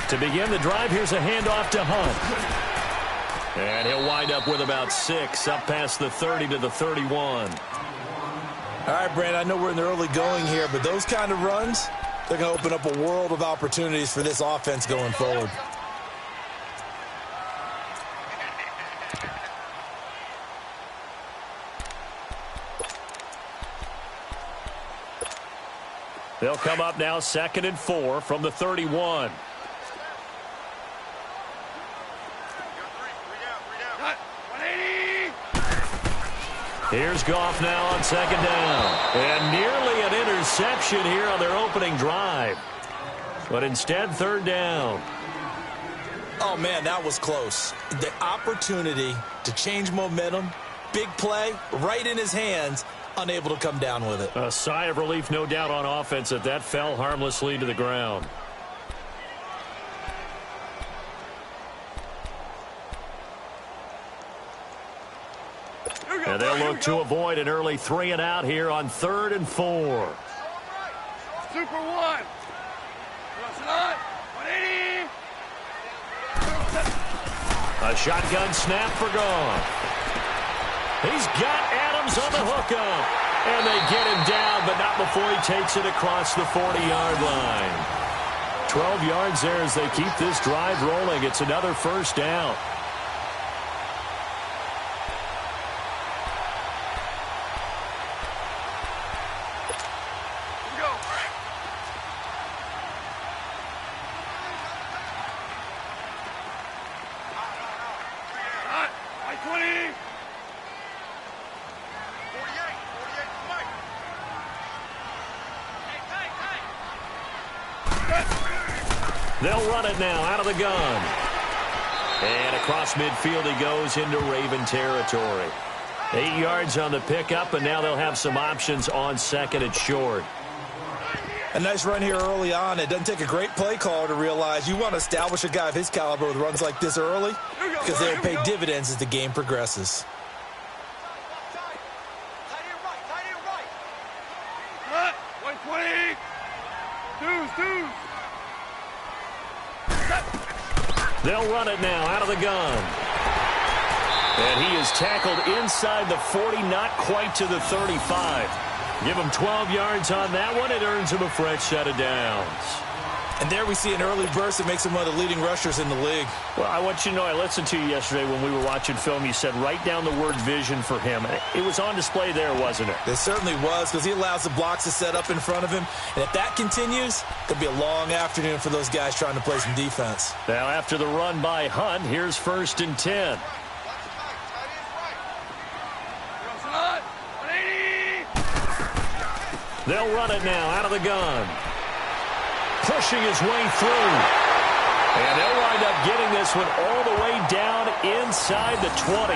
To begin the drive, here's a handoff to Hunt. And he'll wind up with about 6, up past the 30 to the 31. All right, Brandon, I know we're in the early going here, but those kind of runs, they're going to open up a world of opportunities for this offense going forward. They'll come up now 2nd and 4 from the 31. Here's Goff now on 2nd down. And nearly an interception here on their opening drive. But instead, 3rd down. Oh, man, that was close. The opportunity to change momentum, big play, right in his hands, unable to come down with it. A sigh of relief, no doubt, on offense that fell harmlessly to the ground. And they'll look to avoid an early 3 and out here on 3rd and 4. Super 1. A shotgun snap for Goff. He's got Adams on the hookup. And they get him down, but not before he takes it across the 40-yard line. 12 yards there as they keep this drive rolling. It's another 1st down. They'll run it now out of the gun. And across midfield he goes into Raven territory. 8 yards on the pickup, and now they'll have some options on 2nd and short. A nice run here early on. It doesn't take a great play caller to realize you want to establish a guy of his caliber with runs like this early because they'll pay dividends as the game progresses. They'll run it now out of the gun. And he is tackled inside the 40, not quite to the 35. Give him 12 yards on that one. It earns him a fresh set of downs. And there we see an early burst that makes him one of the leading rushers in the league. Well, I want you to know, I listened to you yesterday when we were watching film. You said write down the word vision for him. It was on display there, wasn't it? It certainly was, because he allows the blocks to set up in front of him. And if that continues, it'll be a long afternoon for those guys trying to play some defense. Now, after the run by Hunt, here's 1st and 10. They'll run it now out of the gun. Pushing his way through. And they'll wind up getting this one all the way down inside the 20.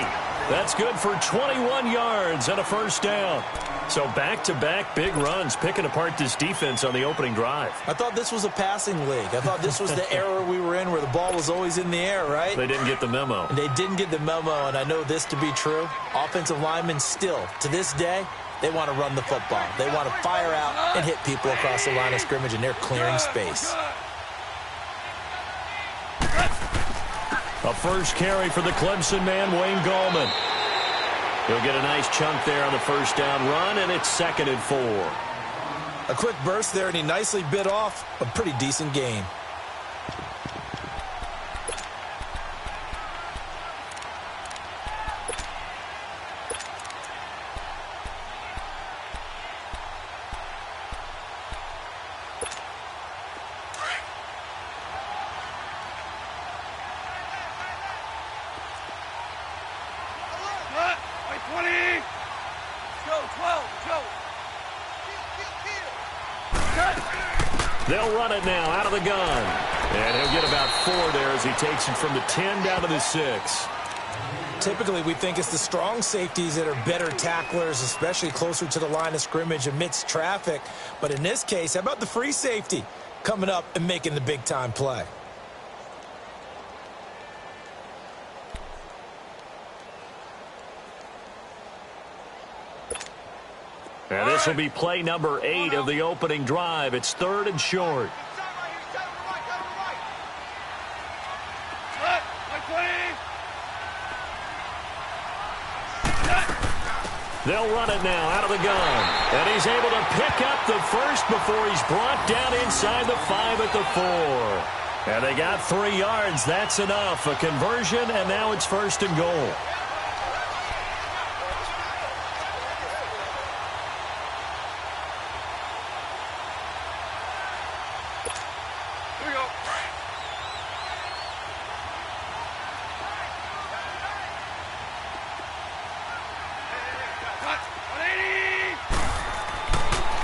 That's good for 21 yards and a 1st down. So back-to-back big runs, picking apart this defense on the opening drive. I thought this was a passing league. I thought this was the era we were in where the ball was always in the air, right? They didn't get the memo. And they didn't get the memo, and I know this to be true. Offensive linemen still, to this day, they want to run the football. They want to fire out and hit people across the line of scrimmage, and they're clearing space. A first carry for the Clemson man, Wayne Gallman. He'll get a nice chunk there on the 1st down run, and it's 2nd and 4. A quick burst there, and he nicely bit off a pretty decent gain. They'll run it now out of the gun. And he'll get about 4 there as he takes it from the 10 down to the 6. typically we think it's the strong safeties that are better tacklers, especially closer to the line of scrimmage amidst traffic. But in this case, how about the free safety coming up and making the big-time play? And this will be play number 8 of the opening drive. It's 3rd and short. They'll run it now out of the gun. And he's able to pick up the first before he's brought down inside the 5 at the 4. And they got 3 yards. That's enough. A conversion, and now it's 1st and goal.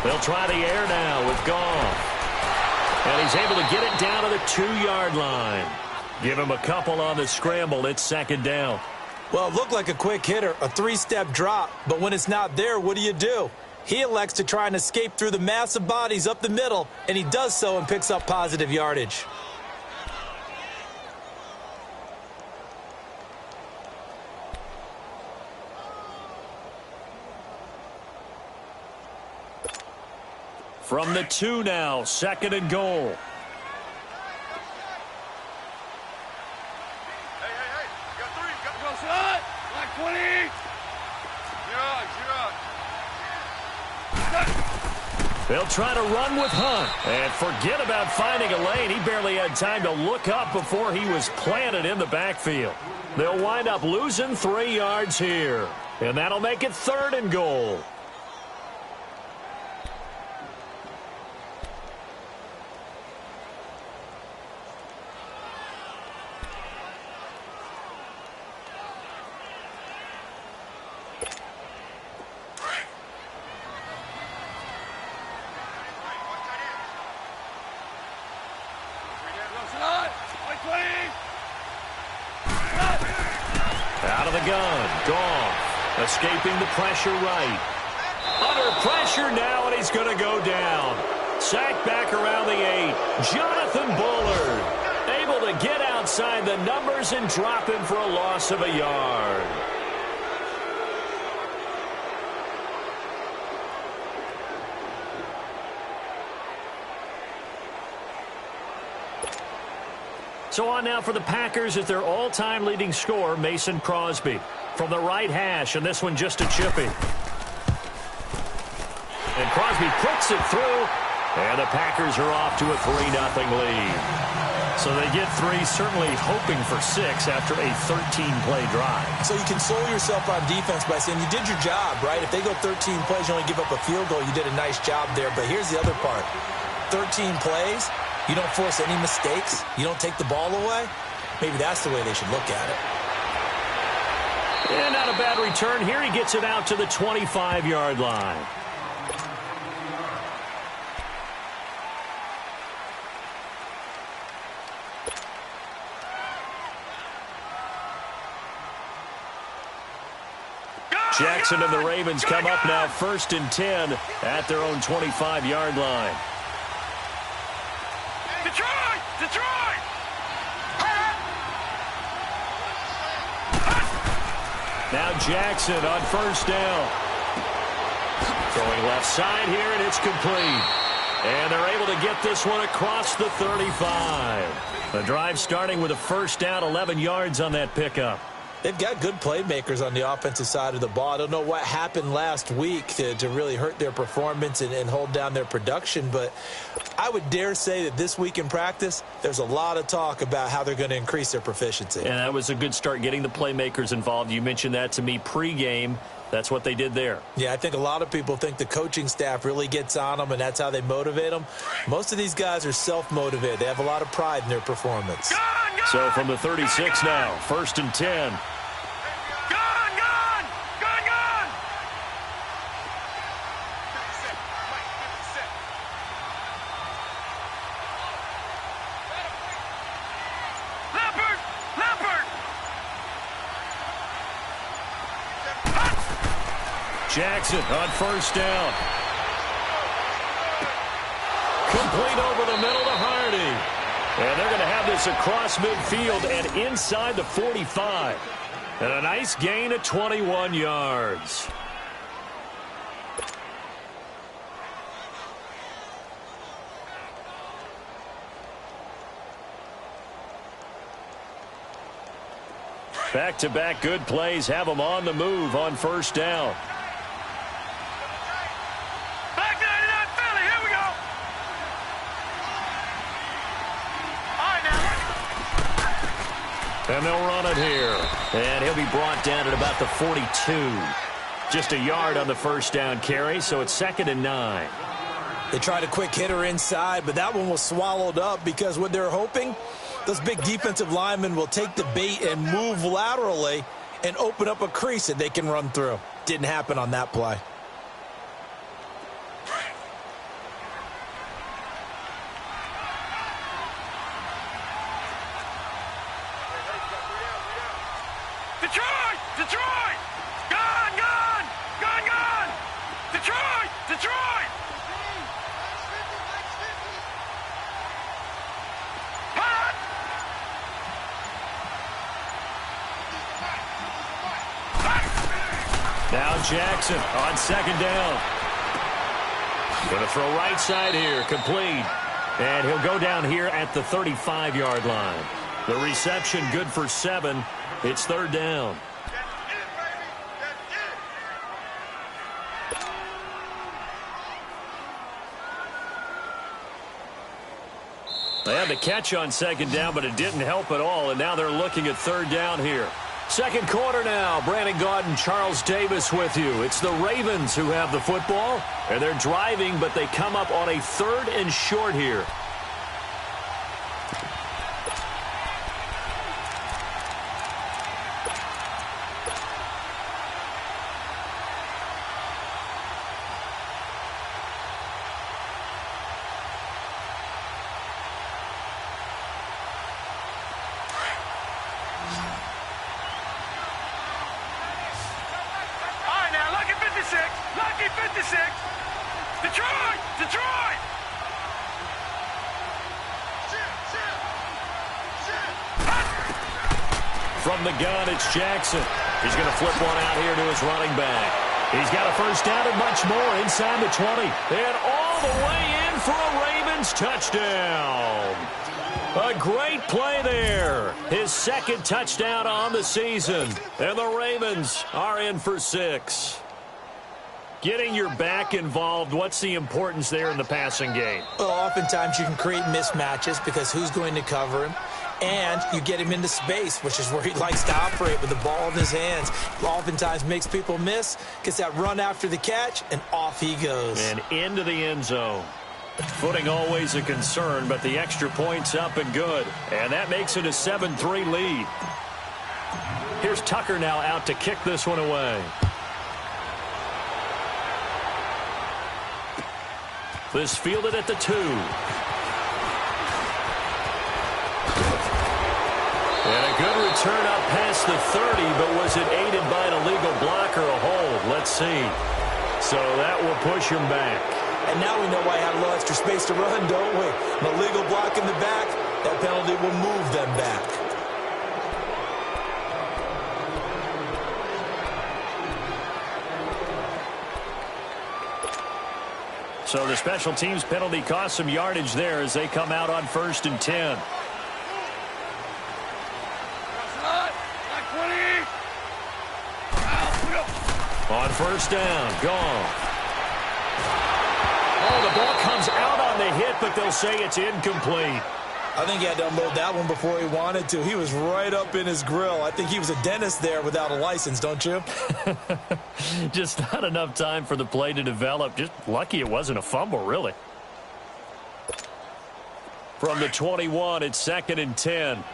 They'll try the air now with Goff. And he's able to get it down to the 2-yard line. Give him a couple on the scramble. It's 2nd down. Well, it looked like a quick hitter, a 3-step drop. But when it's not there, what do? He elects to try and escape through the massive bodies up the middle, and he does so and picks up positive yardage. From the 2 now, 2nd and goal. Hey, you got 3. Go, son! Like 20. They'll try to run with Hunt. And forget about finding a lane. He barely had time to look up before he was planted in the backfield. They'll wind up losing 3 yards here. And that'll make it 3rd and goal. Out of the gun, Goff, escaping the pressure right. Under pressure now, and he's going to go down. Sacked back around the 8. Jonathan Bullard, able to get outside the numbers and drop him for a loss of a yard. So on now for the Packers is their all-time leading scorer, Mason Crosby. From the right hash, and this one just a chippy. And Crosby puts it through, and the Packers are off to a 3-0 lead. So they get 3, certainly hoping for 6 after a 13-play drive. So you console yourself on defense by saying you did your job, right? If they go 13 plays, you only give up a field goal, you did a nice job there. But here's the other part. 13 plays, you don't force any mistakes, you don't take the ball away. Maybe that's the way they should look at it. And not a bad return here. He gets it out to the 25-yard line. Jackson and the Ravens come up now 1st and 10 at their own 25-yard line. Detroit! Now Jackson on 1st down. Throwing left side here, and it's complete. And they're able to get this one across the 35. The drive starting with a 1st down, 11 yards on that pickup. They've got good playmakers on the offensive side of the ball. I don't know what happened last week to really hurt their performance and hold down their production, but I would dare say that this week in practice, there's a lot of talk about how they're going to increase their proficiency. And that was a good start, getting the playmakers involved. You mentioned that to me pregame. That's what they did there. Yeah, I think a lot of people think the coaching staff really gets on them, and that's how they motivate them. Most of these guys are self-motivated. They have a lot of pride in their performance. So from the 36 now, 1st and 10. Jackson on first down. Complete over the middle to Hardy. And they're going to have this across midfield and inside the 45. And a nice gain of 21 yards. Back-to-back good plays have them on the move on first down. Back 99 Philly, here we go. All right, now. And they'll run it here. And he'll be brought down at about the 42. Just a yard on the first down carry, so it's 2nd and 9. They tried a quick hitter inside, but that one was swallowed up because what they're hoping, those big defensive linemen will take the bait and move laterally and open up a crease that they can run through. Didn't happen on that play. Detroit! Detroit! Gone! Gone! Gone! Gone! Detroit! Detroit! Hot! Now Jackson on second down. Going to throw right side here, complete. And he'll go down here at the 35-yard line. The reception good for 7. It's 3rd down. They had the catch on second down, but it didn't help at all, and now they're looking at 3rd down here. Second quarter now. Brandon Gaudin, Charles Davis with you. It's the Ravens who have the football, and they're driving, but they come up on a 3rd and short here. Lucky 56. Detroit! Detroit! From the gun, it's Jackson. He's going to flip one out here to his running back. He's got a first down and much more inside the 20. And all the way in for a Ravens touchdown. A great play there. His 2nd touchdown on the season. And the Ravens are in for 6. Getting your back involved, what's the importance there in the passing game? Well, oftentimes you can create mismatches because who's going to cover him? And you get him into space, which is where he likes to operate with the ball in his hands. Oftentimes makes people miss, gets that run after the catch, and off he goes. And into the end zone. Footing always a concern, but the extra point's up and good. And that makes it a 7-3 lead. Here's Tucker now out to kick this one away. This fielded at the 2. And a good return up past the 30, but was it aided by an illegal block or a hold? Let's see. So that will push him back. And now we know why I have a little extra space to run, don't we? An illegal block in the back, that penalty will move them back. So the special teams penalty cost some yardage there as they come out on 1st and 10. On first down, gone. Oh, the ball comes out on the hit, but they'll say it's incomplete. I think he had to unload that one before he wanted to. He was right up in his grill. I think he was a dentist there without a license, don't you? Just not enough time for the play to develop. Just lucky it wasn't a fumble, really. From the 21, it's 2nd and 10.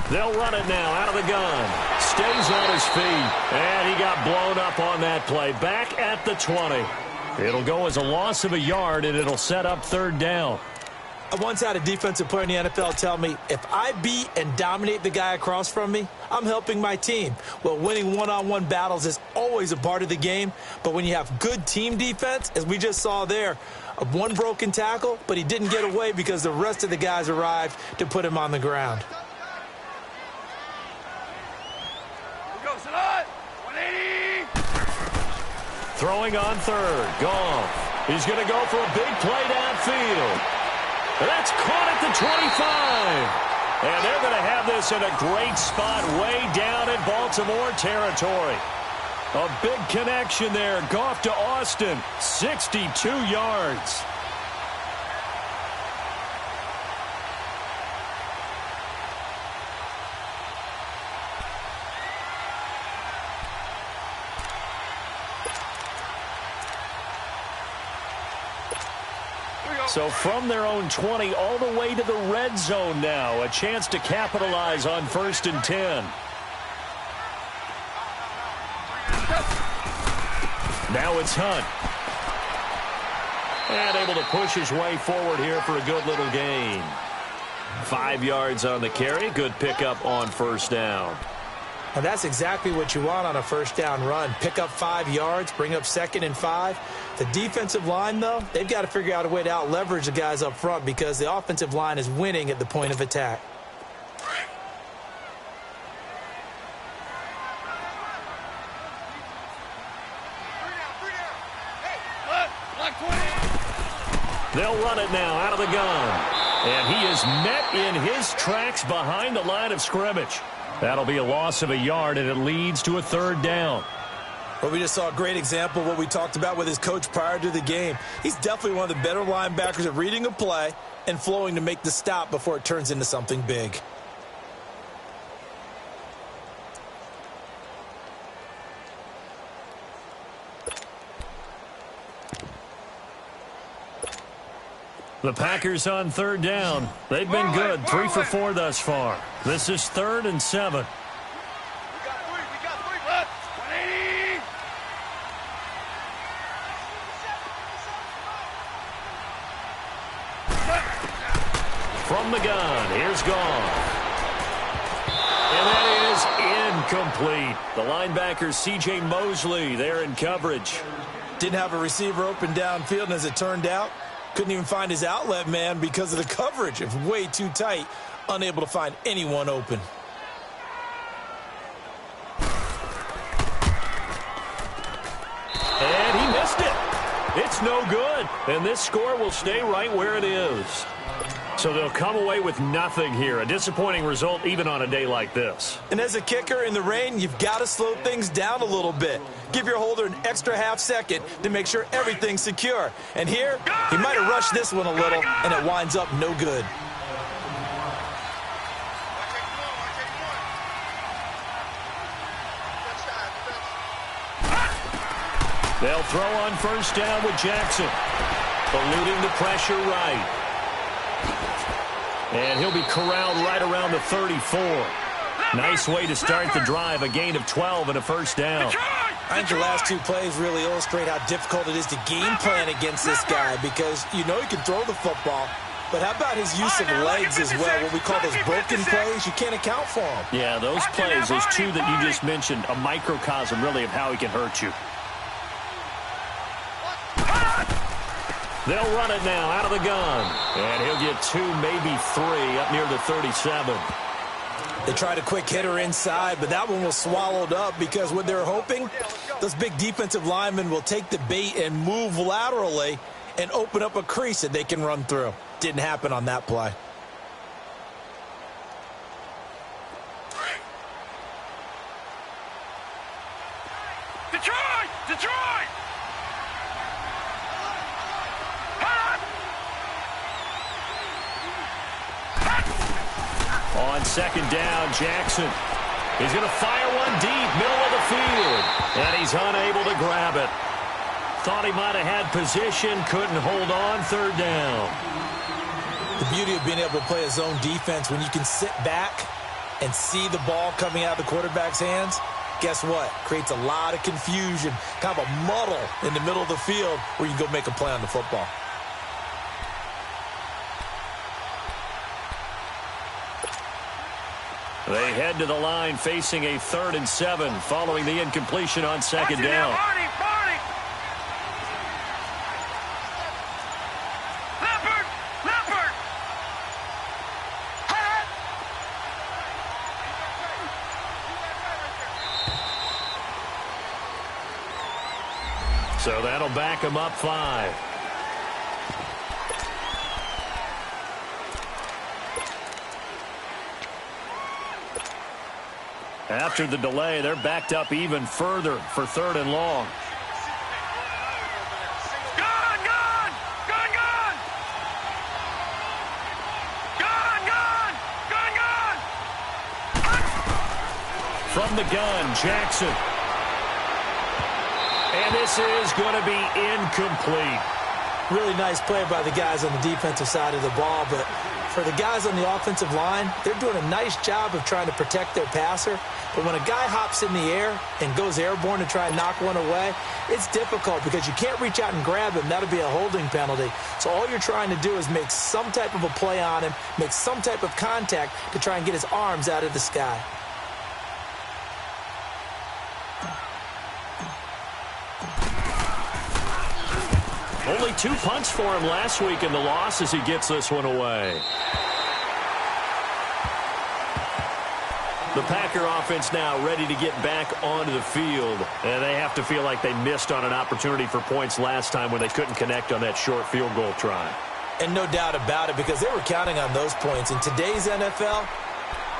They'll run it now out of the gun. Stays on his feet. And he got blown up on that play. Back at the 20. It'll go as a loss of a yard, and it'll set up 3rd down. I once had a defensive player in the NFL tell me, if I beat and dominate the guy across from me, I'm helping my team. Well, winning one-on-one battles is always a part of the game, but when you have good team defense, as we just saw there, one broken tackle, but he didn't get away because the rest of the guys arrived to put him on the ground. Throwing on third, Goff. He's going to go for a big play downfield. That's caught at the 25. And they're going to have this in a great spot way down in Baltimore territory. A big connection there. Goff to Austin, 62 yards. So from their own 20 all the way to the red zone now. A chance to capitalize on 1st and 10. Now it's Hunt. And able to push his way forward here for a good little gain. 5 yards on the carry. Good pickup on 1st down. And that's exactly what you want on a 1st down run. Pick up 5 yards, bring up 2nd and 5. The defensive line, though, they've got to figure out a way to out-leverage the guys up front because the offensive line is winning at the point of attack. They'll run it now out of the gun. And he is met in his tracks behind the line of scrimmage. That'll be a loss of a yard, and it leads to a 3rd down. Well, we just saw a great example of what we talked about with his coach prior to the game. He's definitely one of the better linebackers at reading a play and flowing to make the stop before it turns into something big. The Packers on 3rd down. They've been good, 3 for 4 thus far. This is 3rd and 7. From the gun, here's Goff. And that is incomplete. The linebacker, C.J. Mosley, there in coverage. Didn't have a receiver open downfield, and as it turned out, couldn't even find his outlet man because of the coverage. It was way too tight, unable to find anyone open. And he missed it. It's no good. And this score will stay right where it is. So they'll come away with nothing here. A disappointing result even on a day like this. And as a kicker in the rain, you've got to slow things down a little bit. Give your holder an extra half second to make sure everything's secure. And here, he might have rushed this one a little, and it winds up no good. They'll throw on 1st down with Jackson. Eluding the pressure right. And he'll be corralled right around the 34. Nice way to start the drive, a gain of 12 and a 1st down. I think the last 2 plays really illustrate how difficult it is to game plan against this guy because you know he can throw the football, but how about his use of legs as well, what we call those broken plays? You can't account for them. Yeah, those plays, those 2 that you just mentioned, a microcosm really of how he can hurt you. They'll run it now out of the gun. And he'll get 2, maybe 3 up near the 37. They tried a quick hitter inside, but that one was swallowed up because what they're hoping, those big defensive linemen will take the bait and move laterally and open up a crease that they can run through. Didn't happen on that play. Detroit! Detroit! On 2nd down, Jackson. He's going to fire one deep, middle of the field. And he's unable to grab it. Thought he might have had position, couldn't hold on, 3rd down. The beauty of being able to play a zone defense when you can sit back and see the ball coming out of the quarterback's hands, guess what? Creates a lot of confusion, kind of a muddle in the middle of the field where you go make a play on the football. They head to the line facing a 3rd and 7 following the incompletion on 2nd down. So that'll back him up 5. After the delay, they're backed up even further for 3rd and long. Gone! Gone! Gone! Gone! Gone! Gone! Gone! Gone! From the gun, Jackson. And this is going to be incomplete. Really nice play by the guys on the defensive side of the ball, but for the guys on the offensive line, they're doing a nice job of trying to protect their passer. But when a guy hops in the air and goes airborne to try and knock one away, it's difficult because you can't reach out and grab him. That'll be a holding penalty. So all you're trying to do is make some type of a play on him, make some type of contact to try and get his arms out of the sky. Only 2 punts for him last week in the loss as he gets this one away. The Packer offense now ready to get back onto the field. And they have to feel like they missed on an opportunity for points last time when they couldn't connect on that short field goal try. And no doubt about it, because they were counting on those points. In today's NFL,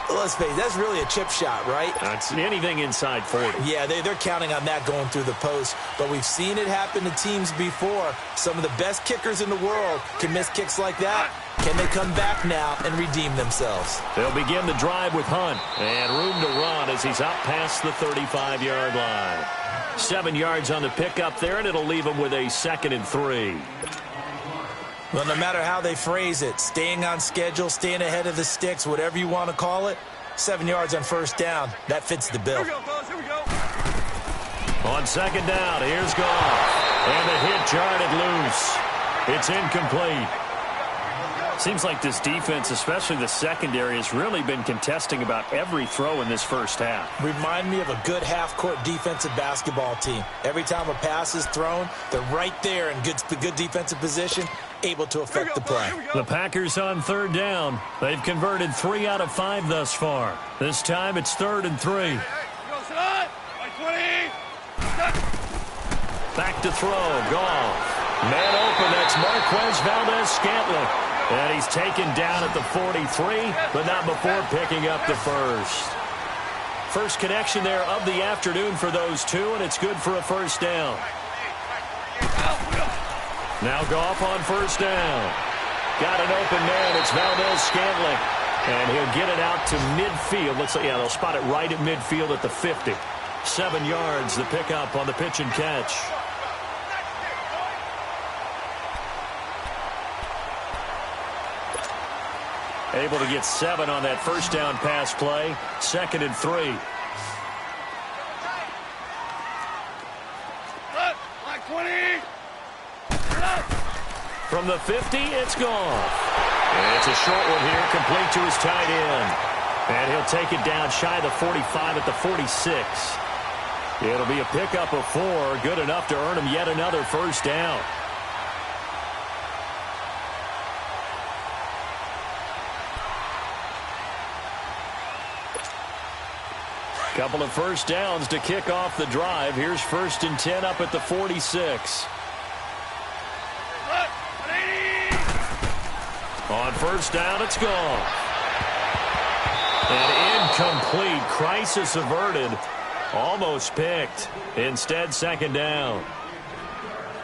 let's face it, that's really a chip shot, right? It's anything inside 40. Yeah, they're counting on that going through the post. But we've seen it happen to teams before. Some of the best kickers in the world can miss kicks like that. Can they come back now and redeem themselves? They'll begin the drive with Hunt. And room to run as he's out past the 35-yard line. 7 yards on the pickup there, and it'll leave him with a 2nd and 3. Well, no matter how they phrase it, staying on schedule, staying ahead of the sticks, whatever you want to call it, 7 yards on 1st down, that fits the bill. Here we go, fellas. Here we go. On 2nd down, here's Goff. And the hit jarred it loose. It's incomplete. Seems like this defense, especially the secondary, has really been contesting about every throw in this first half. Remind me of a good half-court defensive basketball team. Every time a pass is thrown, they're right there in good defensive position, able to affect the play. The Packers on 3rd down. They've converted 3 out of 5 thus far. This time it's 3rd and 3. Back to throw. Goff. Man open. That's Marquez Valdez-Scantling. And he's taken down at the 43, but not before picking up the first. First connection there of the afternoon for those two, and it's good for a 1st down. Now Goff on 1st down. Got an open man. It's Valdez-Scantling. And he'll get it out to midfield. Looks like, yeah, they'll spot it right at midfield at the 50. 7 yards, the pickup on the pitch and catch. Able to get 7 on that 1st down pass play. 2nd and 3. From the 50, it's Goff. And it's a short one here, complete to his tight end. And he'll take it down shy of the 45 at the 46. It'll be a pickup of 4, good enough to earn him yet another 1st down. Couple of 1st downs to kick off the drive. Here's 1st and 10 up at the 46. On 1st down, it's gone. An incomplete. Crisis averted. Almost picked. Instead, 2nd down.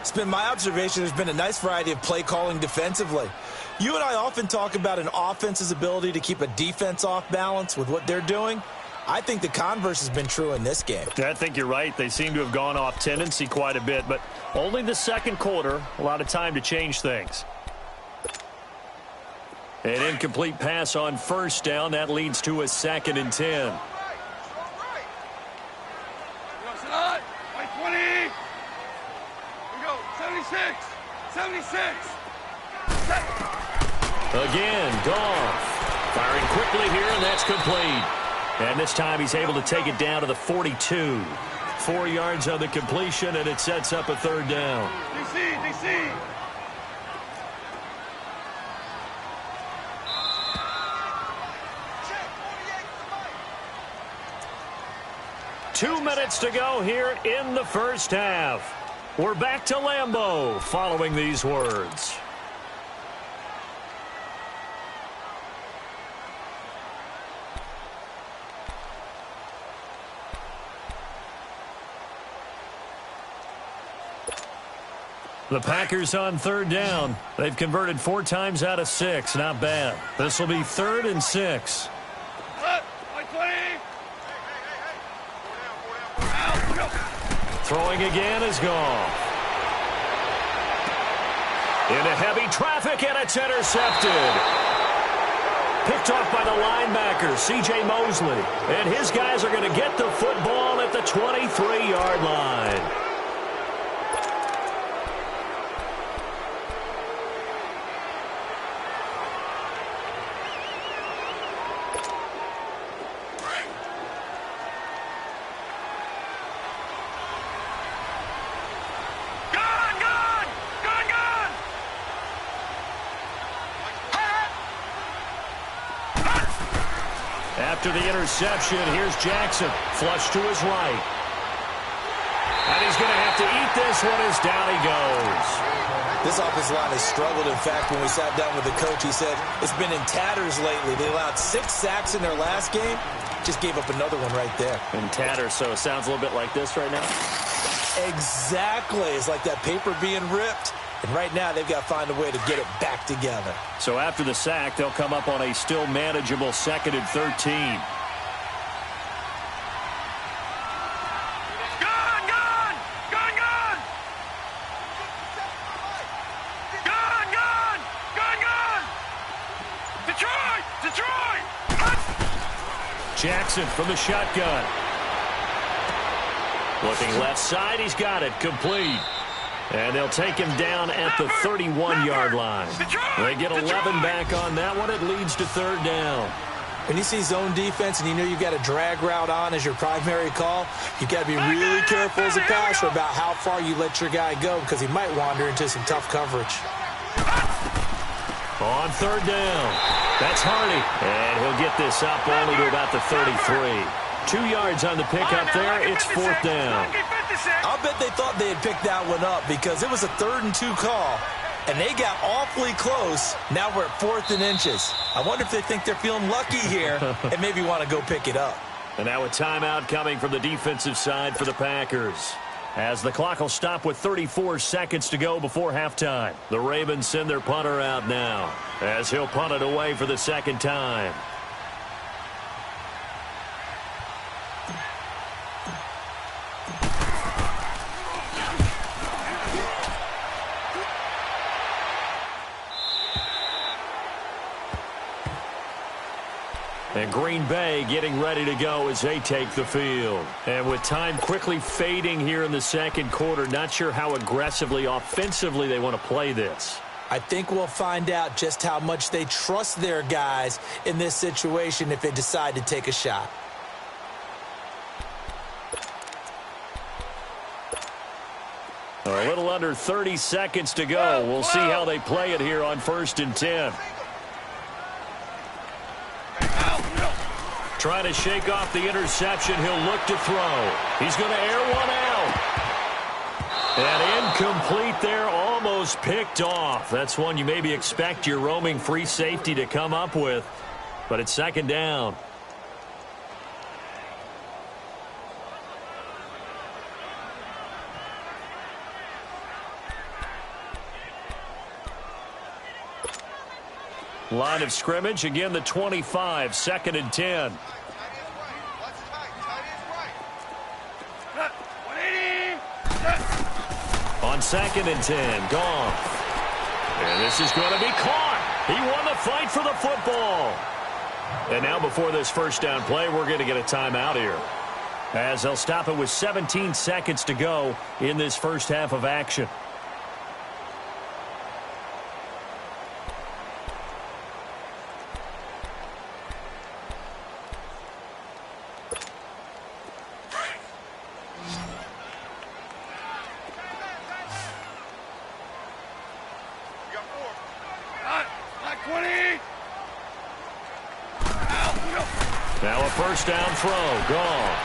It's been my observation there's been a nice variety of play calling defensively. You and I often talk about an offense's ability to keep a defense off balance with what they're doing. I think the converse has been true in this game. I think you're right. They seem to have gone off tendency quite a bit, but only the 2nd quarter. A lot of time to change things. An incomplete pass on 1st down. That leads to a 2nd and 10. Again, Goff. Firing quickly here, and that's complete. And this time he's able to take it down to the 42. 4 yards on the completion, and it sets up a third down. DC. 2 minutes to go here in the first half. We're back to Lambeau following these words. The Packers on third down. They've converted 4 times out of 6. Not bad. This will be 3rd and 6. Throwing again is Goff. Into heavy traffic, and it's intercepted. Picked off by the linebacker, C.J. Mosley. And his guys are going to get the football at the 23-yard line. After the interception, here's Jackson. Flush to his right. And he's going to have to eat this one as down he goes. This offensive line has struggled. In fact, when we sat down with the coach, he said it's been in tatters lately. They allowed 6 sacks in their last game. Just gave up another one right there. In tatters, so it sounds a little bit like this right now? Exactly. It's like that paper being ripped. And right now, they've got to find a way to get it back together. So after the sack, they'll come up on a still manageable 2nd and 13. Jackson from the shotgun. Looking left side, he's got it. Complete. And they'll take him down at the 31-yard line. They get 11 back on that one. It leads to 3rd down. When you see zone defense and you know you've got a drag route on as your primary call, you've got to be really careful as a passer about how far you let your guy go because he might wander into some tough coverage. On 3rd down, that's Hardy. And he'll get this up only to about the 33. 2 yards on the pickup there. It's 4th down. I'll bet they thought they had picked that one up because it was a 3rd and 2 call, and they got awfully close. Now we're at 4th and inches. I wonder if they think they're feeling lucky here and maybe want to go pick it up. And now a timeout coming from the defensive side for the Packers. As the clock will stop with 34 seconds to go before halftime. The Ravens send their punter out now as he'll punt it away for the 2nd time. And Green Bay getting ready to go as they take the field. And with time quickly fading here in the 2nd quarter, not sure how aggressively, offensively they want to play this. I think we'll find out just how much they trust their guys in this situation if they decide to take a shot. A little under 30 seconds to go. We'll see how they play it here on 1st and 10. Trying to shake off the interception. He'll look to throw. He's going to air one out. And incomplete there, almost picked off. That's one you maybe expect your roaming free safety to come up with. But it's 2nd down. Line of scrimmage, again the 25, 2nd and 10. On 2nd and 10, Goff. And this is going to be caught. He won the fight for the football. And now before this 1st down play, we're going to get a timeout here, as they'll stop it with 17 seconds to go in this first half of action. first down throw, gone.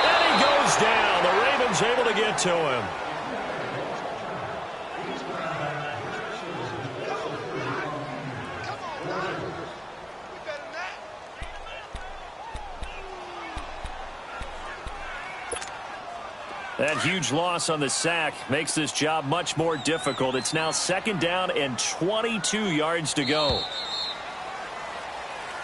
And he goes down. The Ravens able to get to him. That huge loss on the sack makes this job much more difficult. It's now second down and 22 yards to go.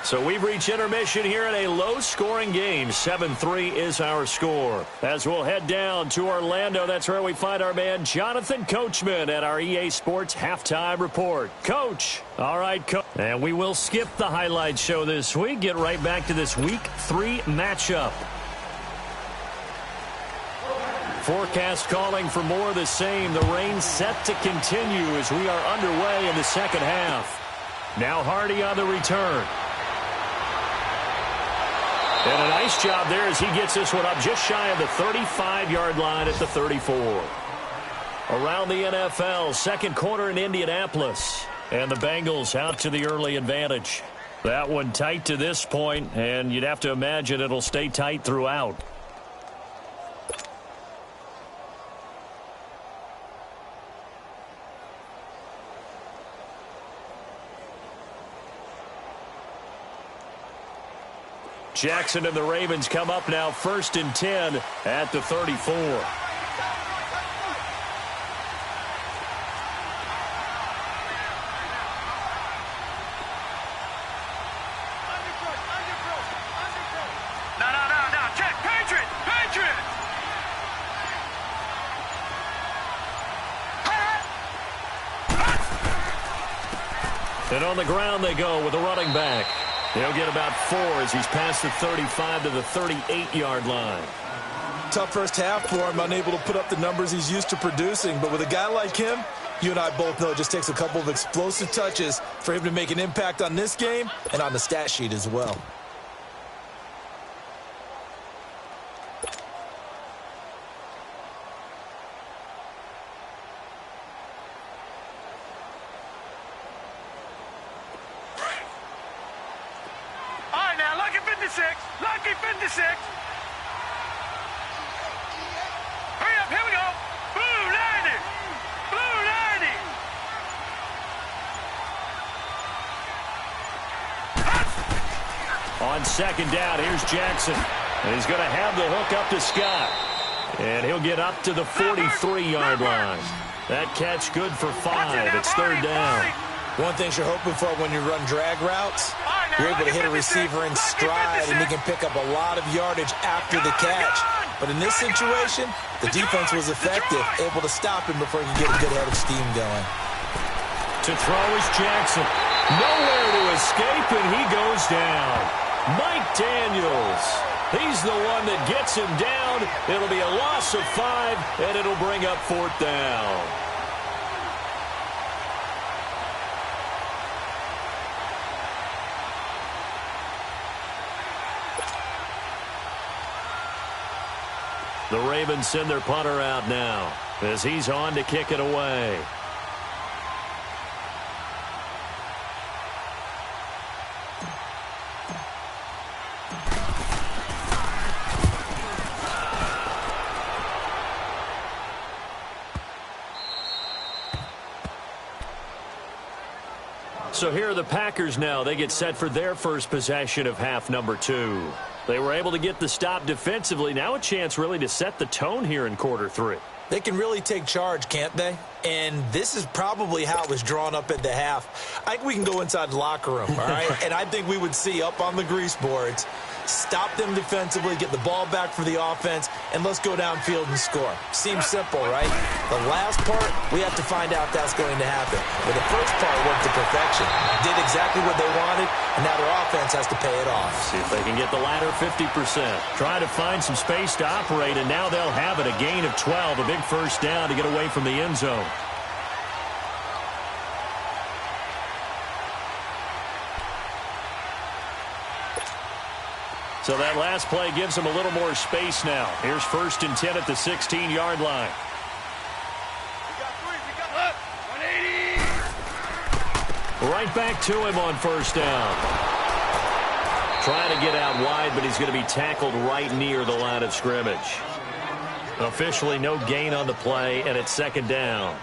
So we've reached intermission here in a low-scoring game. 7-3 is our score. As we'll head down to Orlando, that's where we find our man Jonathan Coachman at our EA Sports Halftime Report. Coach. All right, Coach. And we will skip the highlight show this week. Get right back to this Week 3 matchup. Forecast calling for more of the same. The rain set to continue as we are underway in the second half. Now Hardy on the return. And a nice job there as he gets this one up just shy of the 35-yard line at the 34. Around the NFL, second quarter in Indianapolis. And the Bengals out to the early advantage. That one tight to this point, and you'd have to imagine it'll stay tight throughout. Jackson and the Ravens come up now first and 10 at the 34. No. Check. Patriot. And on the ground they go with the running back. He'll get about 4 as he's past the 35 to the 38-yard line. Tough first half for him, unable to put up the numbers he's used to producing. But with a guy like him, you and I both know it just takes a couple of explosive touches for him to make an impact on this game and on the stat sheet as well. Lucky 56. Hurry up, here we go. Blue 90. Blue 90. On second down, here's Jackson. And he's going to have the hook up to Scott. And he'll get up to the 43-yard line. That catch good for 5. It's third down. One thing you're hoping for when you run drag routes, you're able to hit a receiver in stride, and he can pick up a lot of yardage after the catch. But in this situation, the defense was effective, able to stop him before he could get a good head of steam going. To throw is Jackson. Nowhere to escape, and he goes down. Mike Daniels. He's the one that gets him down. It'll be a loss of 5, and it'll bring up fourth down. The Ravens send their punter out now as he's on to kick it away. So here are the Packers now. They get set for their first possession of half number 2. They were able to get the stop defensively. Now a chance really to set the tone here in quarter 3. They can really take charge, can't they? And this is probably how it was drawn up at the half. I think we can go inside the locker room, all right? And I think we would see up on the grease boards, stop them defensively, get the ball back for the offense, and let's go downfield and score. Seems simple, right? The last part, we have to find out if that's going to happen. But the first part worked to perfection. Did exactly what they wanted, and now their offense has to pay it off. See if they can get the latter 50%. Try to find some space to operate, and now they'll have it. A gain of 12, a big first down to get away from the end zone. So that last play gives them a little more space now. Here's first and 10 at the 16-yard line. We got 180. Right back to him on first down. Trying to get out wide, but he's going to be tackled right near the line of scrimmage. Officially no gain on the play, and it's second down.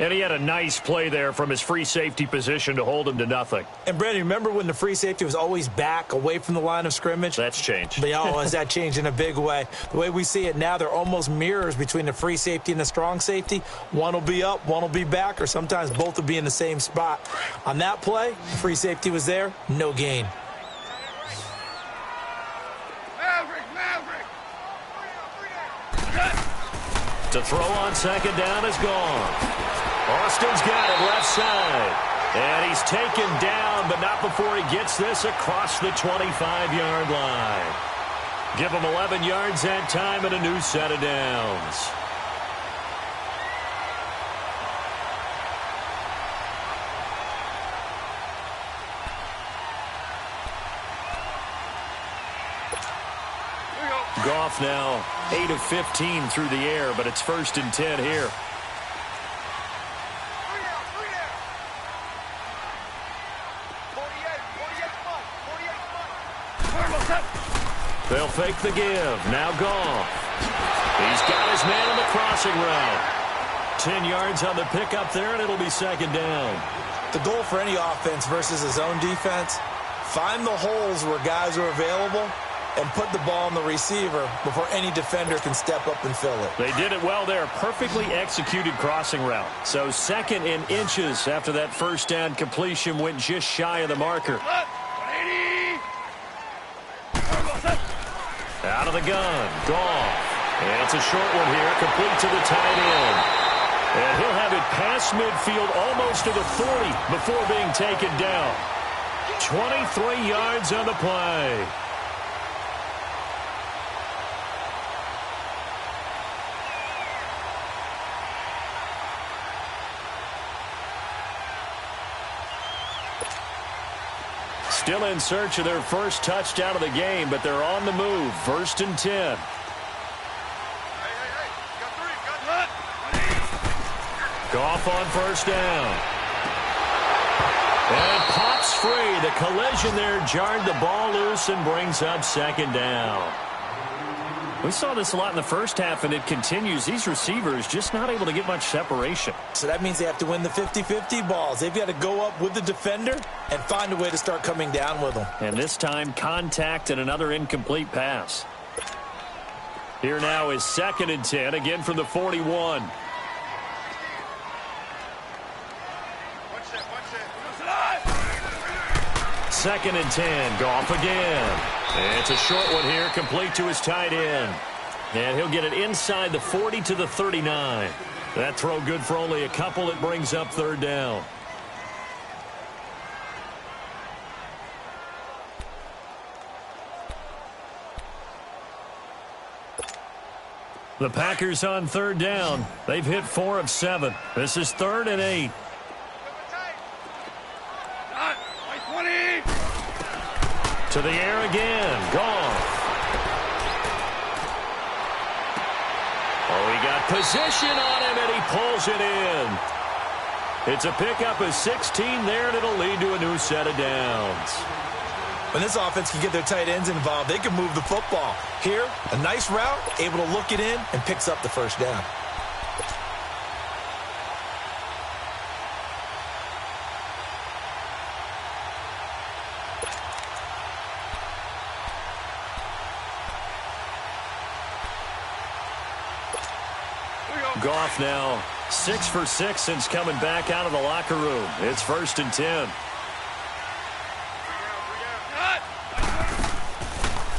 And he had a nice play there from his free safety position to hold him to nothing. And, Brandon, remember when the free safety was always back away from the line of scrimmage? That's changed. Has that changed in a big way? The way we see it now, they're almost mirrors between the free safety and the strong safety. One will be up, one will be back, or sometimes both will be in the same spot. On that play, the free safety was there, no gain. To throw on second down is gone. Austin's got it left side. And he's taken down, but not before he gets this across the 25-yard line. Give him 11 yards that time and a new set of downs. Goff now 8 of 15 through the air, but it's 1st and 10 here. They'll fake the give. Now Goff. He's got his man on the crossing route. 10 yards on the pickup there, and it'll be second down. The goal for any offense versus his own defense, find the holes where guys are available and put the ball on the receiver before any defender can step up and fill it. They did it well there. Perfectly executed crossing route. So 2nd in inches after that first down completion went just shy of the marker. Out of the gun. Goff. And it's a short one here, complete to the tight end. And he'll have it past midfield almost to the 40 before being taken down. 23 yards on the play. Still in search of their first touchdown of the game, but they're on the move. 1st and 10. Goff on first down. And pops free. The collision there jarred the ball loose and brings up second down. We saw this a lot in the first half, and it continues. These receivers just not able to get much separation. So that means they have to win the 50-50 balls. They've got to go up with the defender and find a way to start coming down with them. And this time, contact and another incomplete pass. Here now is 2nd and 10, again from the 41. Second and 10, Goff again. And it's a short one here, complete to his tight end. And he'll get it inside the 40 to the 39. That throw good for only a couple. It brings up 3rd down. The Packers on 3rd down. They've hit 4 of 7. This is 3rd and 8. To the air again. Goff. Oh, he got position on him, and he pulls it in. It's a pickup of 16 there, and it'll lead to a new set of downs. When this offense can get their tight ends involved, they can move the football. Here, a nice route, able to look it in, and picks up the first down. Goff now 6 for 6 since coming back out of the locker room. It's 1st and 10.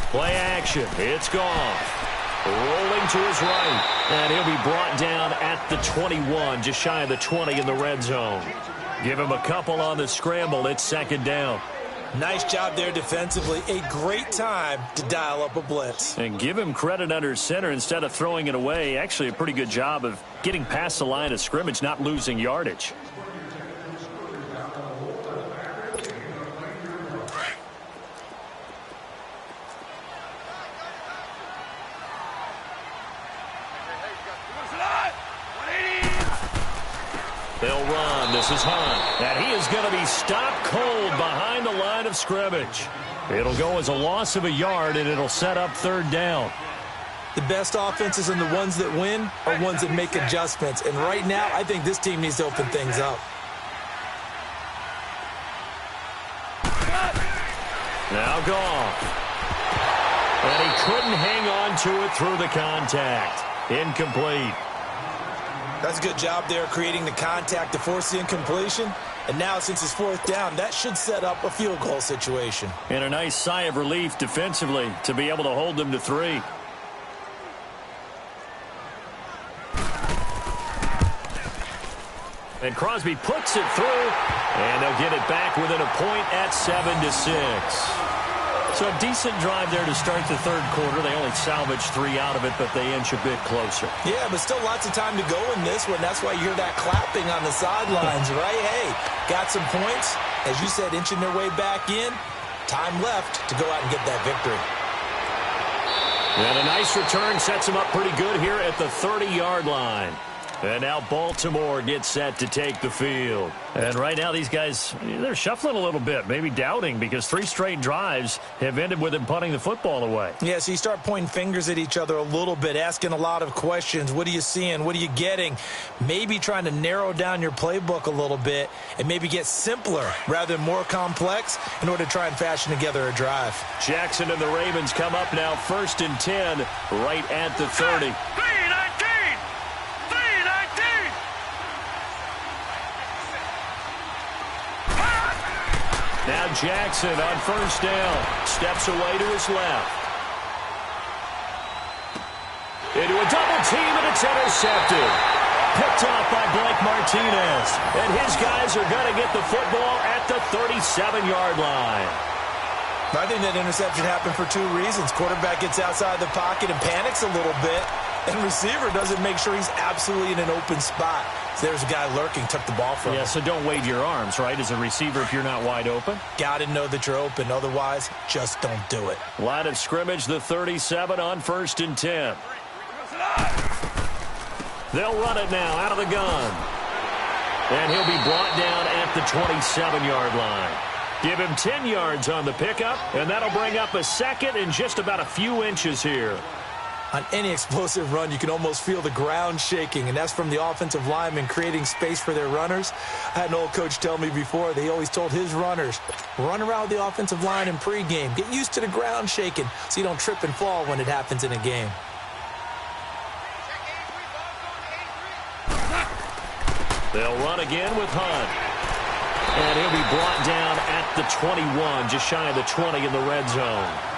Play action. It's Goff. Rolling to his right. And he'll be brought down at the 21, just shy of the 20 in the red zone. Give him a couple on the scramble. It's 2nd down. Nice job there defensively. A great time to dial up a blitz. And give him credit under center instead of throwing it away. Actually a pretty good job of getting past the line of scrimmage, not losing yardage. They'll run. This is Hunt. And he is going to be stopped cold behind the line of scrimmage. It'll go as a loss of a yard, and it'll set up third down. The best offenses and the ones that win are ones that make adjustments. And right now, I think this team needs to open things up. Now Goff. And he couldn't hang on to it through the contact. Incomplete. That's a good job there creating the contact to force the incompletion. And now, since it's fourth down, that should set up a field goal situation. And a nice sigh of relief defensively to be able to hold them to 3. And Crosby puts it through, and they'll get it back within a point at 7-6. So a decent drive there to start the third quarter. They only salvaged 3 out of it, but they inch a bit closer. Yeah, but still lots of time to go in this one. That's why you hear that clapping on the sidelines, right? Hey, got some points. As you said, inching their way back in. Time left to go out and get that victory. And a nice return sets them up pretty good here at the 30-yard line. And now Baltimore gets set to take the field. And right now these guys, they're shuffling a little bit, maybe doubting, because 3 straight drives have ended with them punting the football away. Yeah, so you start pointing fingers at each other a little bit, asking a lot of questions. What are you seeing? What are you getting? Maybe trying to narrow down your playbook a little bit and maybe get simpler rather than more complex in order to try and fashion together a drive. Jackson and the Ravens come up now 1st and 10 right at the 30. Now Jackson on 1st down. Steps away to his left. Into a double team, and it's intercepted. Picked off by Blake Martinez. And his guys are going to get the football at the 37-yard line. I think that interception happened for 2 reasons. Quarterback gets outside the pocket and panics a little bit. And receiver doesn't make sure he's absolutely in an open spot. So there's a guy lurking, took the ball from him. Yeah, so don't wave your arms, right, as a receiver if you're not wide open. Got to know that you're open. Otherwise, just don't do it. Line of scrimmage, the 37 on 1st and 10. They'll run it now out of the gun. And he'll be brought down at the 27-yard line. Give him 10 yards on the pickup, and that'll bring up a second and just about a few inches here. On any explosive run, you can almost feel the ground shaking, and that's from the offensive linemen creating space for their runners. I had an old coach tell me before, they always told his runners, run around the offensive line in pregame. Get used to the ground shaking so you don't trip and fall when it happens in a game. They'll run again with Hunt. And he'll be brought down at the 21, just shy of the 20 in the red zone.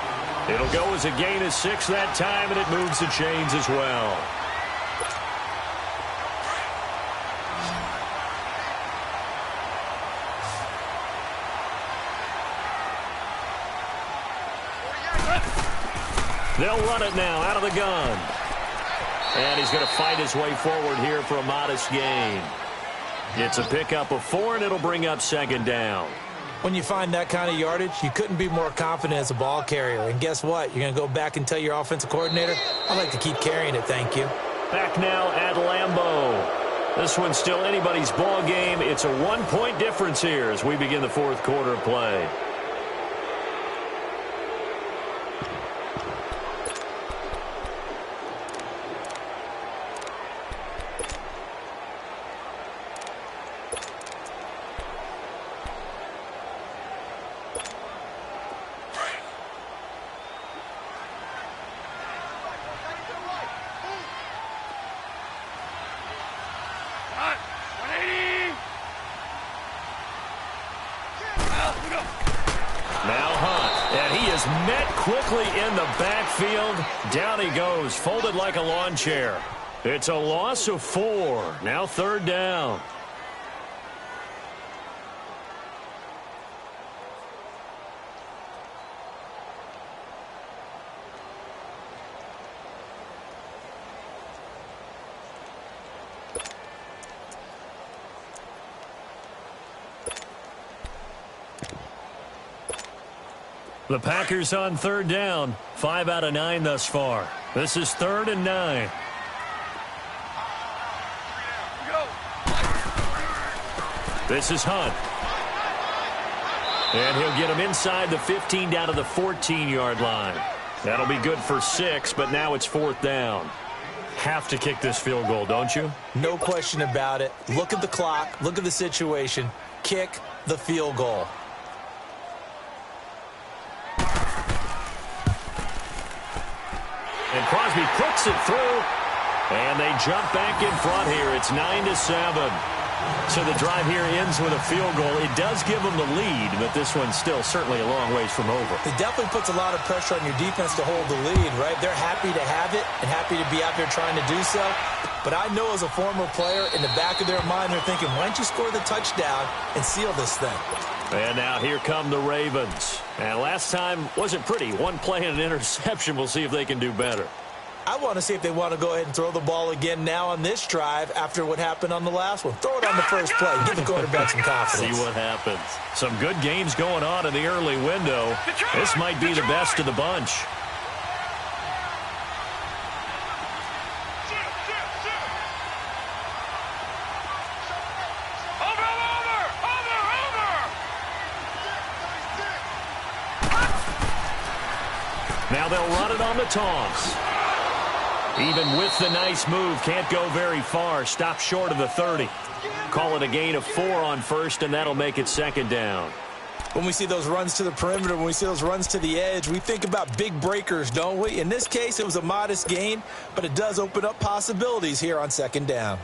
It'll go as a gain of 6 that time, and it moves the chains as well. They'll run it now out of the gun. And he's going to fight his way forward here for a modest gain. It's a pickup of 4, and it'll bring up 2nd down. When you find that kind of yardage, you couldn't be more confident as a ball carrier. And guess what? You're going to go back and tell your offensive coordinator, I'd like to keep carrying it, thank you. Back now at Lambeau. This one's still anybody's ball game. It's a 1-point difference here as we begin the 4th quarter of play. Met quickly in the backfield. Down he goes, folded like a lawn chair. It's a loss of 4. Now 3rd down. The Packers on 3rd down. 5 out of 9 thus far. This is 3rd and 9. This is Hunt. And he'll get him inside the 15 down to the 14-yard line. That'll be good for 6, but now it's 4th down. Have to kick this field goal, don't you? No question about it. Look at the clock. Look at the situation. Kick the field goal. And Crosby puts it through. And they jump back in front here. It's 9-7. So the drive here ends with a field goal. It does give them the lead, but this one's still certainly a long ways from over. It definitely puts a lot of pressure on your defense to hold the lead, right? They're happy to have it and happy to be out there trying to do so. But I know as a former player, in the back of their mind, they're thinking, why don't you score the touchdown and seal this thing? And now here come the Ravens. And last time wasn't pretty. One play and an interception. We'll see if they can do better. I want to see if they want to go ahead and throw the ball again now on this drive after what happened on the last one. Throw it on the first play. Give the quarterback some confidence. See what happens. Some good games going on in the early window. This might be the best of the bunch. Now they'll run it on the toss. Even with the nice move, can't go very far. Stop short of the 30. Call it a gain of 4 on first, and that'll make it 2nd down. When we see those runs to the perimeter, when we see those runs to the edge, we think about big breakers, don't we? In this case, it was a modest gain, but it does open up possibilities here on 2nd down.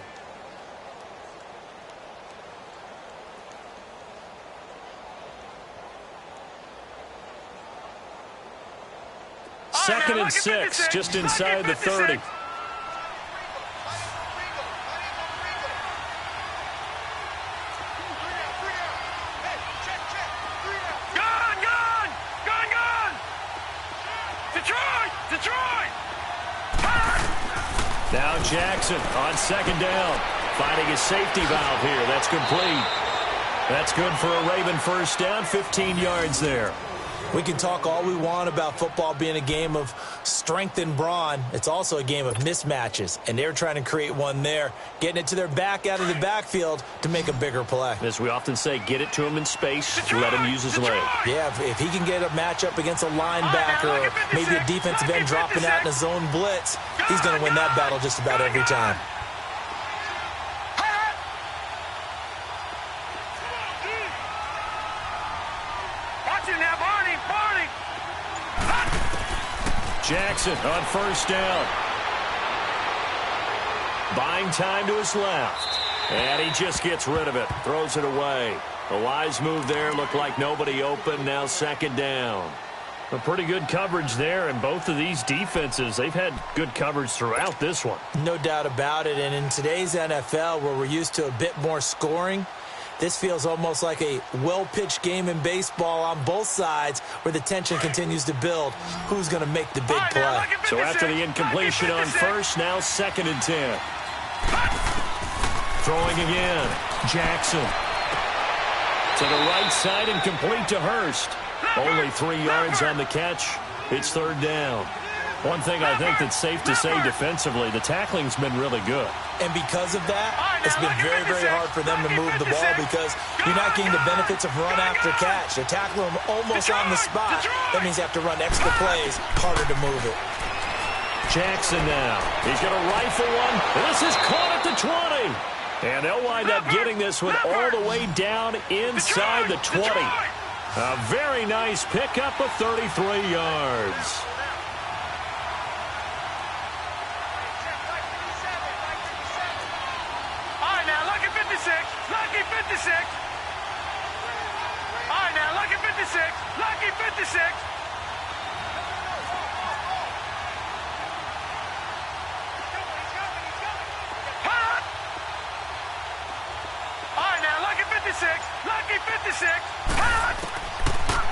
Second and 6, just inside the 30. Now Jackson on 2nd down, finding his safety valve here. That's complete. That's good for a Raven first down, 15 yards there. We can talk all we want about football being a game of strength and brawn. It's also a game of mismatches, and they're trying to create one there, getting it to their back out of the backfield to make a bigger play. As we often say, get it to him in space, let him use his leg. Yeah, if he can get a matchup against a linebacker or maybe a defensive end dropping out in a zone blitz, he's going to win that battle just about every time. Jackson on first down. Buying time to his left. And he just gets rid of it. Throws it away. A wise move there. Looked like nobody open. Now 2nd down. A pretty good coverage there. And both of these defenses, they've had good coverage throughout this one. No doubt about it. And in today's NFL, where we're used to a bit more scoring, this feels almost like a well-pitched game in baseball on both sides where the tension continues to build. Who's going to make the big play? So after the incompletion on first, now 2nd and 10. Throwing again. Jackson. To the right side and complete to Hurst. Only 3 yards on the catch. It's 3rd down. One thing I think that's safe to say defensively, the tackling's been really good. And because of that, it's been very, very hard for them to move the ball because you're not getting the benefits of run after catch. They tackle them almost on the spot. That means you have to run extra plays, harder to move it. Jackson now. He's going to rifle one. This is caught at the 20. And they'll wind up getting this one all the way down inside the 20. A very nice pickup of 33 yards. Lucky 56. All right, now, lucky 56. Lucky 56. All right, now, lucky 56. Lucky 56.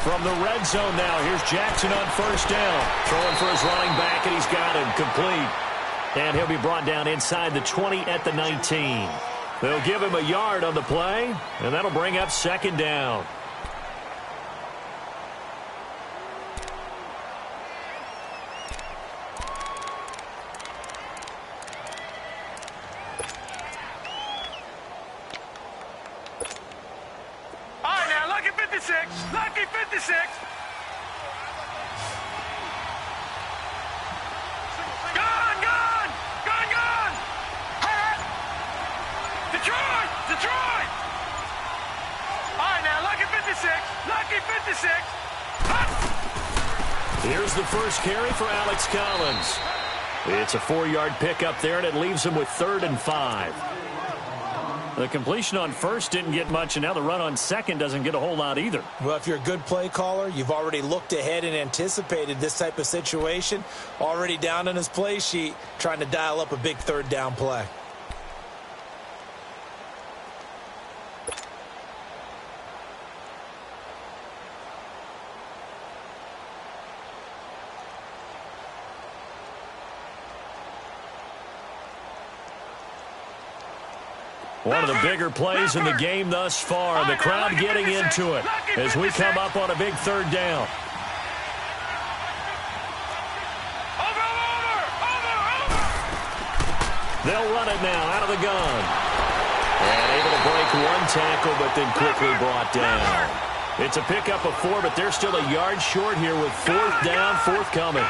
From the red zone now, here's Jackson on first down. Throwing for his running back, and he's got him complete. And he'll be brought down inside the 20 at the 19. They'll give him a yard on the play, and that'll bring up 2nd down. All right, now, lucky 56. 56. Gone, gone, gone, gone. Detroit, Detroit. All right, now, lucky 56, lucky 56. Here's the first carry for Alex Collins. It's a 4-yard pickup there, and it leaves him with 3rd and 5. The completion on first didn't get much, and now the run on second doesn't get a whole lot either. Well, if you're a good play caller, you've already looked ahead and anticipated this type of situation. Already down on his play sheet, trying to dial up a big 3rd down play. One of the bigger plays in the game thus far. The crowd getting into it as we come up on a big 3rd down. They'll run it now out of the gun. And able to break one tackle, but then quickly brought down. It's a pickup of 4, but they're still a yard short here with 4th down, forthcoming.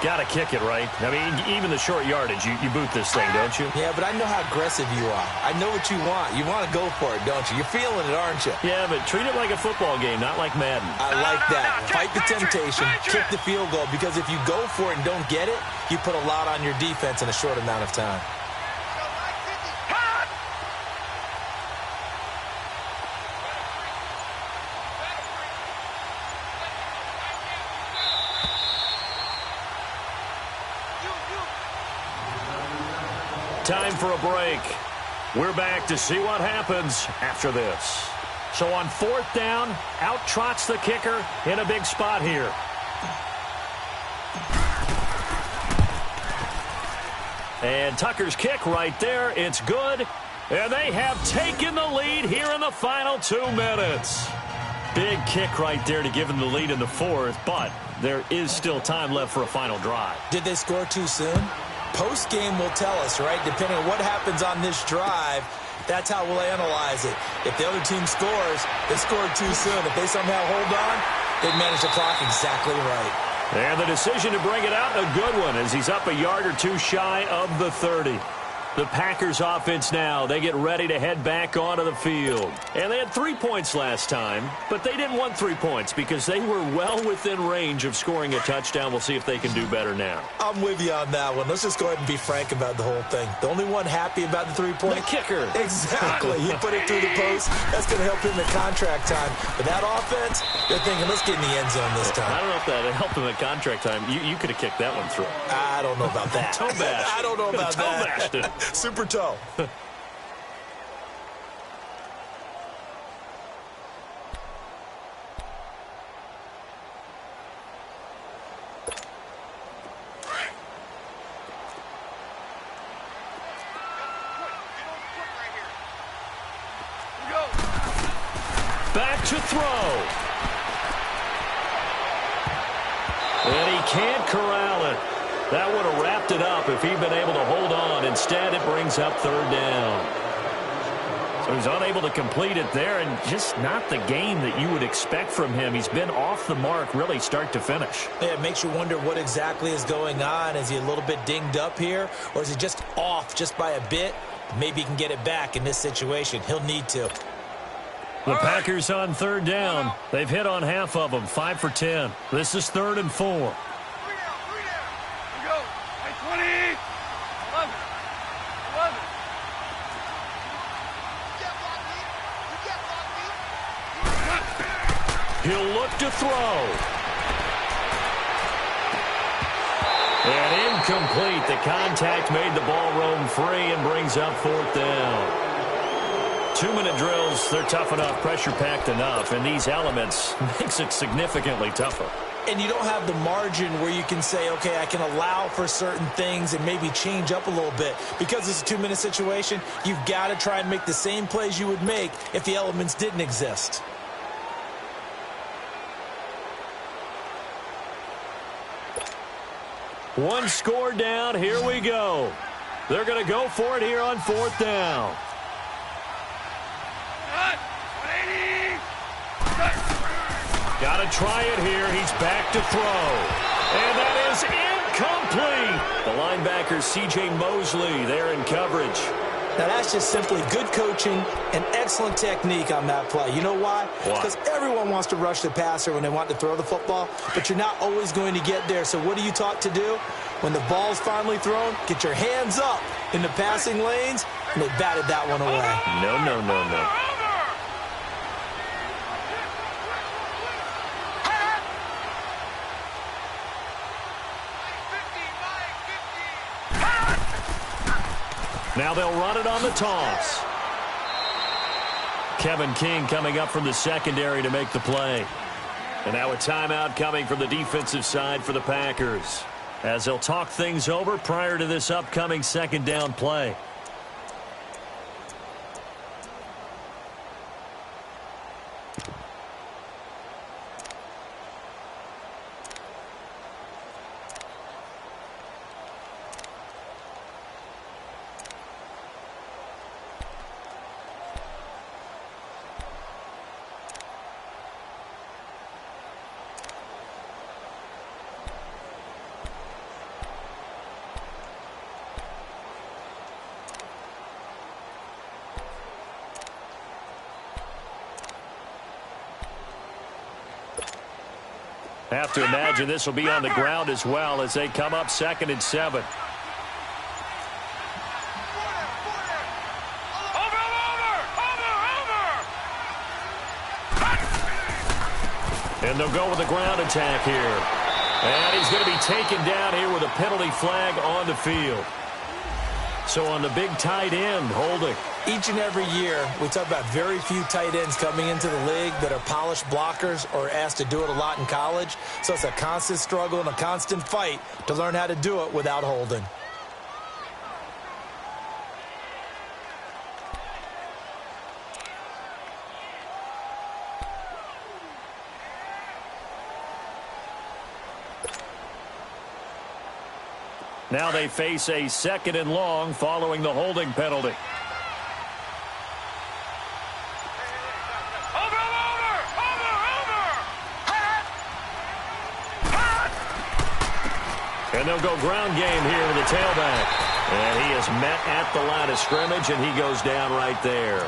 Got to kick it, right? I mean, even the short yardage, you boot this thing, don't you? Yeah, but I know how aggressive you are. I know what you want. You want to go for it, don't you? You're feeling it, aren't you? Yeah, but treat it like a football game, not like Madden. I like that. Fight the temptation, kick the field goal, because if you go for it and don't get it, you put a lot on your defense in a short amount of time. Time for a break. We're back to see what happens after this. So on 4th down, out trots the kicker in a big spot here. And Tucker's kick right there. It's good. And they have taken the lead here in the final 2 minutes. Big kick right there to give them the lead in the 4th, but there is still time left for a final drive. Did they score too soon? Post-game will tell us, right? Depending on what happens on this drive, that's how we'll analyze it. If the other team scores, they scored too soon. If they somehow hold on, they've managed the clock exactly right. And the decision to bring it out, a good one, as he's up a yard or 2 shy of the 30. The Packers offense now, they get ready to head back onto the field. And they had 3 points last time, but they didn't want 3 points because they were well within range of scoring a touchdown. We'll see if they can do better now. I'm with you on that one. Let's just go ahead and be frank about the whole thing. The only one happy about the 3-point? The kicker. Exactly. He put it through the post. That's going to help him in contract time. But that offense, they're thinking, let's get in the end zone this time. I don't know if that helped him at contract time. You could have kicked that one through. I don't know about that. Toe bash. I don't know about Toe that. bashed it. Super toe. Back to throw. And he can't corral it. That would have wrapped it up if he'd been able to hold on. Instead, it brings up 3rd down. So he's unable to complete it there, and just not the game that you would expect from him. He's been off the mark really start to finish. Yeah, it makes you wonder what exactly is going on. Is he a little bit dinged up here, or is he just off just by a bit? Maybe he can get it back in this situation. He'll need to. The Packers on 3rd down. They've hit on half of them, 5 for 10. This is 3rd and 4. He'll look to throw. And incomplete. The contact made the ball roam free and brings up 4th down. 2-minute drills, they're tough enough, pressure-packed enough, and these elements makes it significantly tougher. And you don't have the margin where you can say, okay, I can allow for certain things and maybe change up a little bit. Because it's a 2-minute situation, you've got to try and make the same plays you would make if the elements didn't exist. One score down. Here we go. They're going to go for it here on 4th down. Got to try it here. He's back to throw. And that is incomplete. The linebacker, C.J. Mosley, there in coverage. Now, that's just simply good coaching and excellent technique on that play. You know why? Because everyone wants to rush the passer when they want to throw the football, but you're not always going to get there. So what are you taught to do? When the ball's finally thrown, get your hands up in the passing lanes, and they batted that one away. No. Now they'll run it on the toss. Kevin King coming up from the secondary to make the play. And now a timeout coming from the defensive side for the Packers, as they'll talk things over prior to this upcoming second down play. Have to imagine this will be on the ground as well as they come up 2nd and 7. And they'll go with the ground attack here. And he's going to be taken down here with a penalty flag on the field. So on the big tight end, holding. Each and every year, we talk about very few tight ends coming into the league that are polished blockers or asked to do it a lot in college. So it's a constant struggle and a constant fight to learn how to do it without holding. Now they face a 2nd and long following the holding penalty. And they'll go ground game here with the tailback. And he is met at the line of scrimmage, and he goes down right there.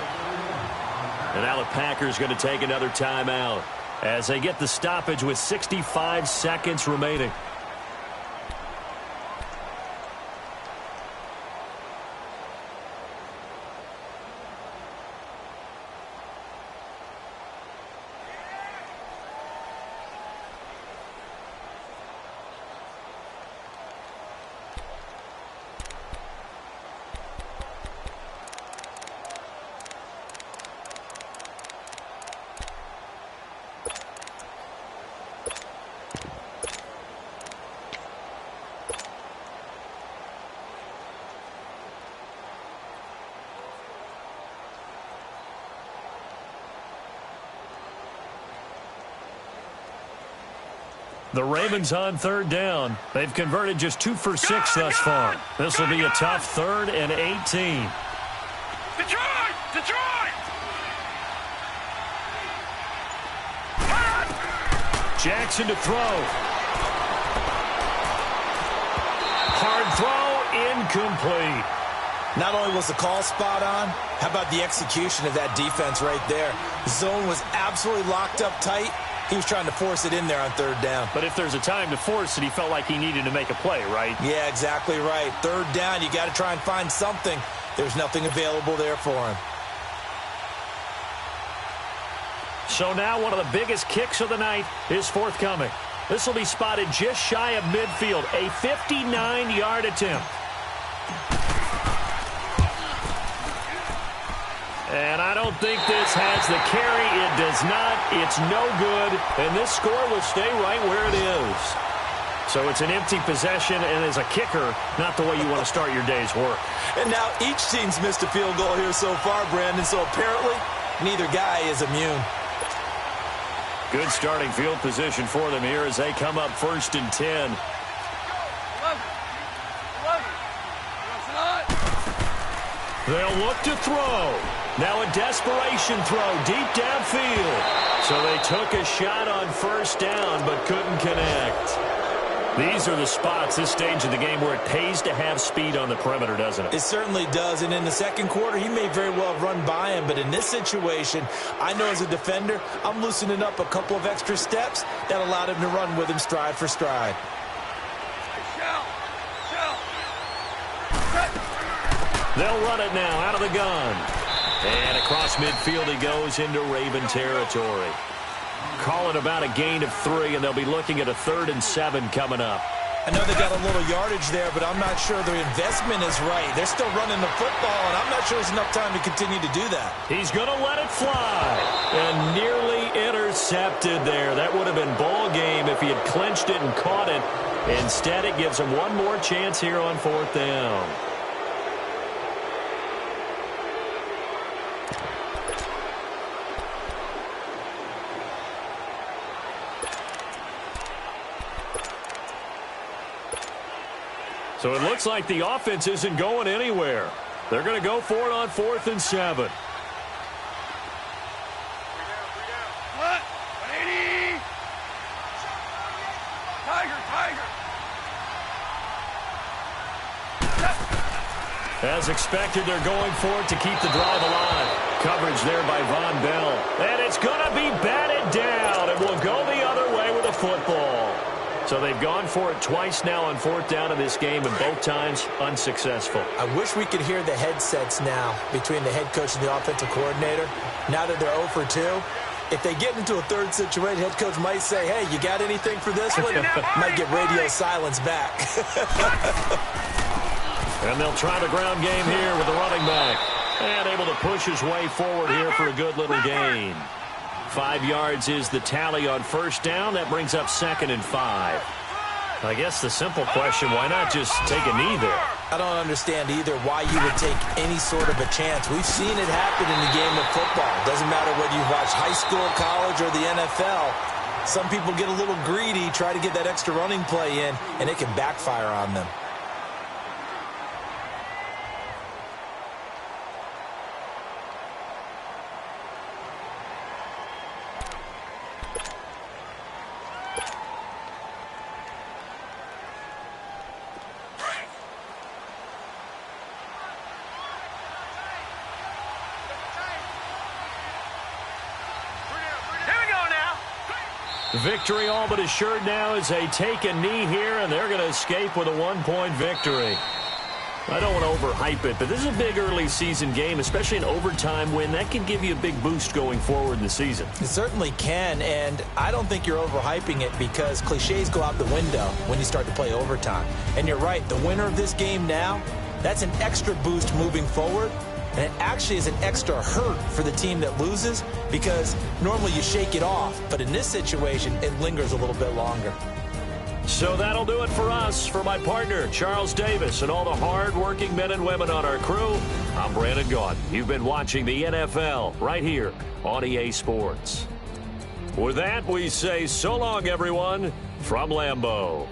And now the Packers going to take another timeout as they get the stoppage with 65 seconds remaining. The Ravens on 3rd down. They've converted just 2 for 6 thus far. This will be a tough 3rd and 18. Detroit! Jackson to throw. Hard throw, incomplete. Not only was the call spot on, how about the execution of that defense right there? The zone was absolutely locked up tight. He was trying to force it in there on 3rd down. But if there's a time to force it, he felt like he needed to make a play, right? Yeah, exactly right. 3rd down, you got to try and find something. There's nothing available there for him. So now one of the biggest kicks of the night is forthcoming. This will be spotted just shy of midfield, a 59-yard attempt. And I don't think this has the carry. It does not. It's no good. And this score will stay right where it is. So it's an empty possession, and as a kicker, not the way you want to start your day's work. And now each team's missed a field goal here so far, Brandon. So apparently, neither guy is immune. Good starting field position for them here as they come up 1st and 10. They'll look to throw. Now a desperation throw deep downfield. So they took a shot on first down but couldn't connect. These are the spots, this stage of the game, where it pays to have speed on the perimeter, doesn't it? It certainly does. And in the second quarter, he may very well run by him. But in this situation, I know as a defender, I'm loosening up a couple of extra steps that allowed him to run with him stride for stride. They'll run it now out of the gun. And across midfield he goes into Raven territory. Call it about a gain of 3, and they'll be looking at a 3rd and 7 coming up. I know they got a little yardage there, but I'm not sure the investment is right. They're still running the football, and I'm not sure there's enough time to continue to do that. He's going to let it fly. And nearly intercepted there. That would have been ball game if he had clinched it and caught it. Instead, it gives him one more chance here on 4th down. So it looks like the offense isn't going anywhere. They're going to go for it on 4th and 7. What? 180. Tiger. As expected, they're going for it to keep the drive alive. Coverage there by Von Bell. And it's going to be batted down. It will go the other way with a football. So they've gone for it twice now on 4th down in this game, and both times unsuccessful. I wish we could hear the headsets now between the head coach and the offensive coordinator. Now that they're 0 for 2, if they get into a third situation, head coach might say, hey, you got anything for this one? Might get radio silence back. And they'll try the ground game here with the running back. And able to push his way forward here for a good little gain. 5 yards is the tally on 1st down. That brings up 2nd and 5. I guess the simple question, why not just take a knee there? I don't understand either why you would take any sort of a chance. We've seen it happen in the game of football. Doesn't matter whether you watch high school, college, or the NFL. Some people get a little greedy, try to get that extra running play in, and it can backfire on them. Victory all but assured now as they take a knee here, and they're going to escape with a 1-point victory. I don't want to overhype it, but this is a big early season game, especially an overtime win. That can give you a big boost going forward in the season. It certainly can, and I don't think you're overhyping it because cliches go out the window when you start to play overtime. And you're right, the winner of this game now, that's an extra boost moving forward. And it actually is an extra hurt for the team that loses because normally you shake it off. But in this situation, it lingers a little bit longer. So that'll do it for us. For my partner, Charles Davis, and all the hard-working men and women on our crew, I'm Brandon Gaudin. You've been watching the NFL right here on EA Sports. With that, we say so long, everyone, from Lambeau.